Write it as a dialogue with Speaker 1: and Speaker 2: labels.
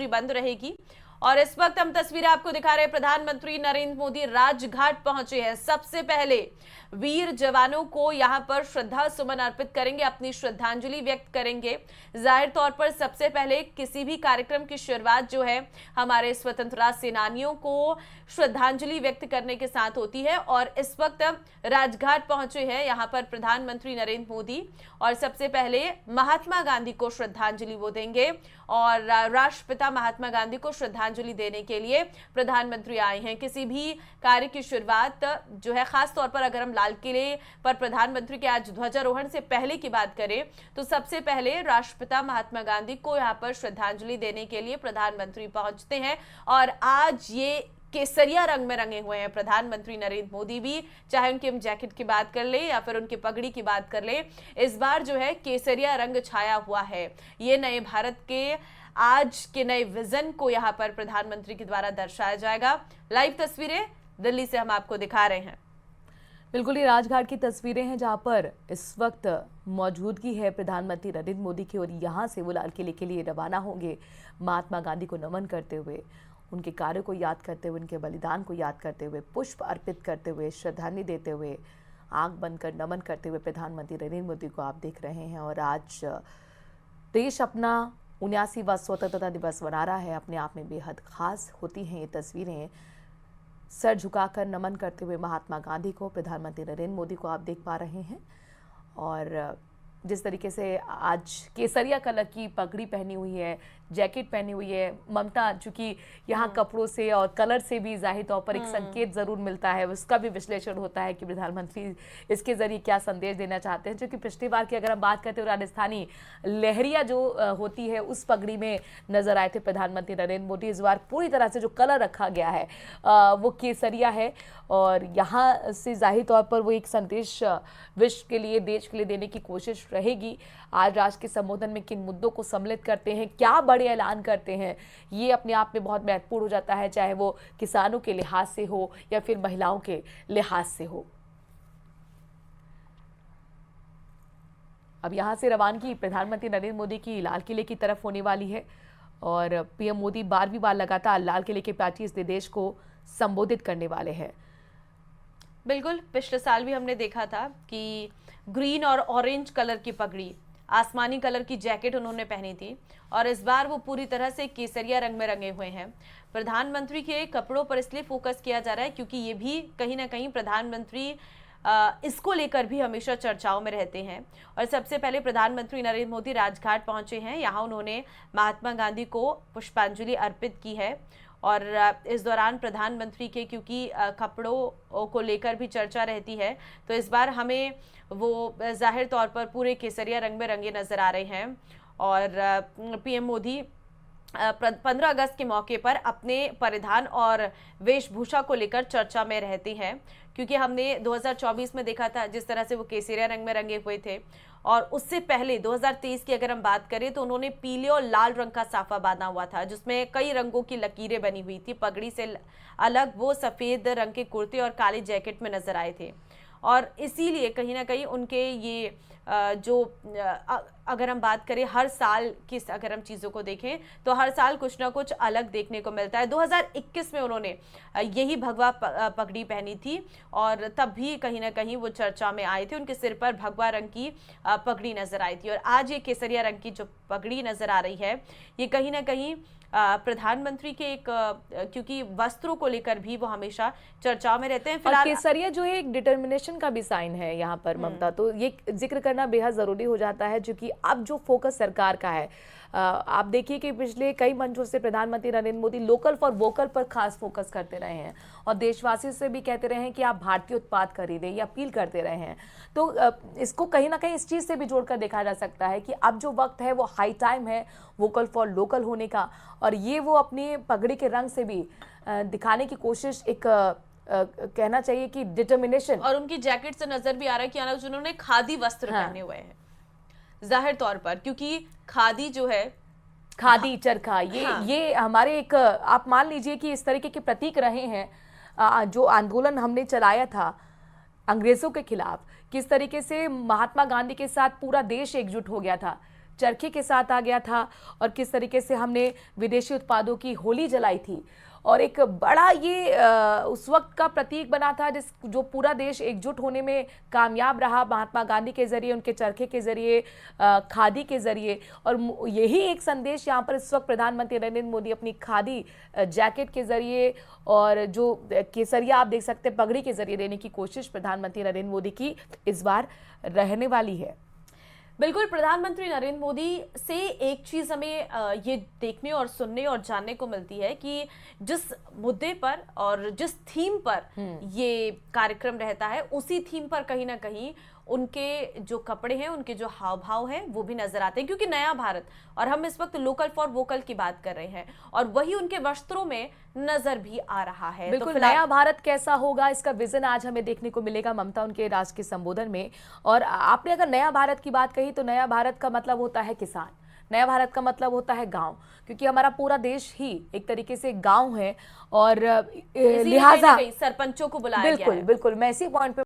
Speaker 1: बंद रहेगी। और इस वक्त हम तस्वीरें आपको दिखा रहे हैं, प्रधानमंत्री नरेंद्र मोदी राजघाट पहुंचे हैं। सबसे पहले वीर जवानों को यहां पर श्रद्धा सुमन अर्पित करेंगे, अपनी श्रद्धांजलि व्यक्त करेंगे। जाहिर तौर पर सबसे पहले किसी भी कार्यक्रम की शुरुआत जो है हमारे स्वतंत्रता सेनानियों को श्रद्धांजलि व्यक्त करने के साथ होती है। और इस वक्त राजघाट पहुंचे हैं यहां पर प्रधानमंत्री नरेंद्र मोदी, और सबसे पहले महात्मा गांधी को श्रद्धांजलि वो देंगे। और राष्ट्रपिता महात्मा गांधी को श्रद्धांजलि देने के लिए प्रधानमंत्री आए हैं। किसी भी कार्य की शुरुआत जो है, खास तौर पर अगर हम लाल किले पर प्रधानमंत्री के आज ध्वजारोहण से पहले की बात करें तो सबसे पहले राष्ट्रपिता महात्मा गांधी को यहां पर श्रद्धांजलि देने के लिए प्रधानमंत्री पहुंचते हैं। और आज ये केसरिया रंग में रंगे हुए हैं प्रधानमंत्री नरेंद्र मोदी भी, चाहे उनकी हम जैकेट की बात कर ले या फिर उनकी पगड़ी की बात कर ले। इस बार जो है केसरिया रंग छाया हुआ है। ये नए भारत के आज के नए विजन को यहाँ पर प्रधानमंत्री के द्वारा दर्शाया जाएगा। लाइव तस्वीरें दिल्ली से हम आपको दिखा रहे हैं।
Speaker 2: बिल्कुल, ये राजघाट की तस्वीरें हैं जहां पर इस वक्त मौजूदगी है प्रधानमंत्री नरेंद्र मोदी की, और यहां से वो लाल किले के लिए रवाना होंगे महात्मा गांधी को नमन करते हुए, उनके कार्यों को याद करते हुए, उनके बलिदान को याद करते हुए, पुष्प अर्पित करते हुए, श्रद्धांजलि देते हुए, आंख बंद कर नमन करते हुए प्रधानमंत्री नरेंद्र मोदी को आप देख रहे हैं। और आज देश अपना 79वां स्वतंत्रता दिवस मना रहा है। अपने आप में बेहद खास होती हैं ये तस्वीरें। सर झुकाकर नमन करते हुए महात्मा गांधी को प्रधानमंत्री नरेंद्र मोदी को आप देख पा रहे हैं। और जिस तरीके से आज केसरिया कलर की पगड़ी पहनी हुई है, जैकेट पहनी हुई है ममता, चूंकि यहाँ कपड़ों से और कलर से भी जाहिर तौर पर एक संकेत जरूर मिलता है, उसका भी विश्लेषण होता है कि प्रधानमंत्री इसके जरिए क्या संदेश देना चाहते हैं। क्योंकि पिछली बार की अगर हम बात करते हैं, राजस्थानी लहरिया जो होती है उस पगड़ी में नजर आए थे प्रधानमंत्री नरेंद्र मोदी। इस बार पूरी तरह से जो कलर रखा गया है वो केसरिया है, और यहाँ से जाहिर तौर पर वो एक संदेश विश्व के लिए, देश के लिए देने की कोशिश रहेगी। आज राष्ट्र के संबोधन में किन मुद्दों को सम्मिलित करते हैं, क्या बड़े ऐलान करते हैं, ये अपने आप में बहुत महत्वपूर्ण हो जाता है, चाहे वो किसानों के लिहाज से हो या फिर महिलाओं के लिहाज से हो। अब यहां से रवानगी प्रधानमंत्री नरेंद्र मोदी की लाल किले की तरफ होने वाली है, और पीएम मोदी 12वीं बार लगातार लाल किले के प्राचीन इस देश को संबोधित करने वाले हैं।
Speaker 1: बिल्कुल, पिछले साल भी हमने देखा था कि ग्रीन और ऑरेंज कलर की पगड़ी, आसमानी कलर की जैकेट उन्होंने पहनी थी, और इस बार वो पूरी तरह से केसरिया रंग में रंगे हुए हैं। प्रधानमंत्री के कपड़ों पर इसलिए फोकस किया जा रहा है क्योंकि ये भी कहीं ना कहीं प्रधानमंत्री इसको लेकर भी हमेशा चर्चाओं में रहते हैं। और सबसे पहले प्रधानमंत्री नरेंद्र मोदी राजघाट पहुंचे हैं। यहाँ उन्होंने महात्मा गांधी को पुष्पांजलि अर्पित की है। और इस दौरान प्रधानमंत्री के क्योंकि कपड़ों को लेकर भी चर्चा रहती है, तो इस बार हमें वो जाहिर तौर पर पूरे केसरिया रंग में रंगे नजर आ रहे हैं। और पीएम मोदी 15 अगस्त के मौके पर अपने परिधान और वेशभूषा को लेकर चर्चा में रहती हैं, क्योंकि हमने 2024 में देखा था जिस तरह से वो केसरिया रंग में रंगे हुए थे। और उससे पहले 2023 की अगर हम बात करें तो उन्होंने पीले और लाल रंग का साफा बांधा हुआ था, जिसमें कई रंगों की लकीरें बनी हुई थी। पगड़ी से अलग वो सफेद रंग के कुर्ते और काली जैकेट में नजर आए थे। और इसीलिए कहीं ना कहीं उनके ये अगर हम बात करें हर साल की, अगर हम चीज़ों को देखें तो हर साल कुछ ना कुछ अलग देखने को मिलता है। 2021 में उन्होंने यही भगवा पगड़ी पहनी थी, और तब भी कहीं ना कहीं वो चर्चा में आए थे। उनके सिर पर भगवा रंग की पगड़ी नजर आई थी, और आज ये केसरिया रंग की जो पगड़ी नजर आ रही है, ये कहीं ना कहीं प्रधानमंत्री के एक क्योंकि वस्त्रों को लेकर भी वो हमेशा चर्चाओं में रहते हैं।
Speaker 2: फिलहाल केसरिया जो है एक डिटर्मिनेशन का भी साइन है यहाँ पर ममता, तो ये जिक्र करना बेहद जरूरी हो जाता है, क्योंकि अब जो फोकस सरकार का है, आप देखिए कि पिछले कई मंचों से प्रधानमंत्री Narendra Modi local for vocal पर खास फोकस करते रहे हैं, और देशवासियों से भी कहते रहे हैं कि आप भारतीय उत्पाद खरीदें, ये अपील करते रहे हैं। तो इसको कहीं ना कहीं इस चीज़ से भी जोड़कर देखा जा सकता है कि अब जो वक्त है वो हाई टाइम है वोकल फॉर लोकल होने का, और ये वो अपनी पगड़ी के रंग से भी दिखाने की कोशिश, एक कहना चाहिए कि डिटर्मिनेशन।
Speaker 1: और उनकी जैकेट से नजर भी आ रहा है कि उन्होंने खादी वस्त्र पहने हुए हैं, जाहिर तौर पर, क्योंकि खादी जो है,
Speaker 2: खादी चरखा, ये हमारे एक, आप मान लीजिए कि इस तरीके के प्रतीक रहे हैं। जो आंदोलन हमने चलाया था अंग्रेजों के खिलाफ, किस तरीके से महात्मा गांधी के साथ पूरा देश एकजुट हो गया था, चरखे के साथ आ गया था और किस तरीके से हमने विदेशी उत्पादों की होली जलाई थी। और एक बड़ा ये उस वक्त का प्रतीक बना था जो पूरा देश एकजुट होने में कामयाब रहा, महात्मा गांधी के जरिए, उनके चरखे के जरिए, खादी के जरिए। और यही एक संदेश यहाँ पर इस वक्त प्रधानमंत्री नरेंद्र मोदी अपनी खादी जैकेट के जरिए और जो केसरिया आप देख सकते हैं पगड़ी के जरिए देने की कोशिश प्रधानमंत्री नरेंद्र मोदी की इस बार रहने वाली है।
Speaker 1: बिल्कुल, प्रधानमंत्री नरेंद्र मोदी से एक चीज हमें ये देखने और सुनने और जानने को मिलती है कि जिस मुद्दे पर और जिस थीम पर ये कार्यक्रम रहता है, उसी थीम पर कहीं ना कहीं उनके जो कपड़े हैं, उनके जो हाव भाव हैं, वो भी नजर आते हैं। क्योंकि नया भारत, और हम इस वक्त लोकल फॉर वोकल की बात कर रहे हैं, और वही उनके वस्त्रों में नजर भी आ रहा है।
Speaker 2: बिल्कुल,
Speaker 1: तो
Speaker 2: नया भारत कैसा होगा, इसका विजन आज हमें देखने को मिलेगा ममता उनके राष्ट्र के संबोधन में। और आपने अगर नया भारत की बात कही तो नया भारत का मतलब होता है किसान, नया भारत का मतलब होता है गांव, क्योंकि हमारा पूरा देश ही एक तरीके से गांव है। और लिहाजा
Speaker 1: सरपंचों को बुलाया गया है।
Speaker 2: बिल्कुल बिल्कुल, मैं इसी पॉइंट पे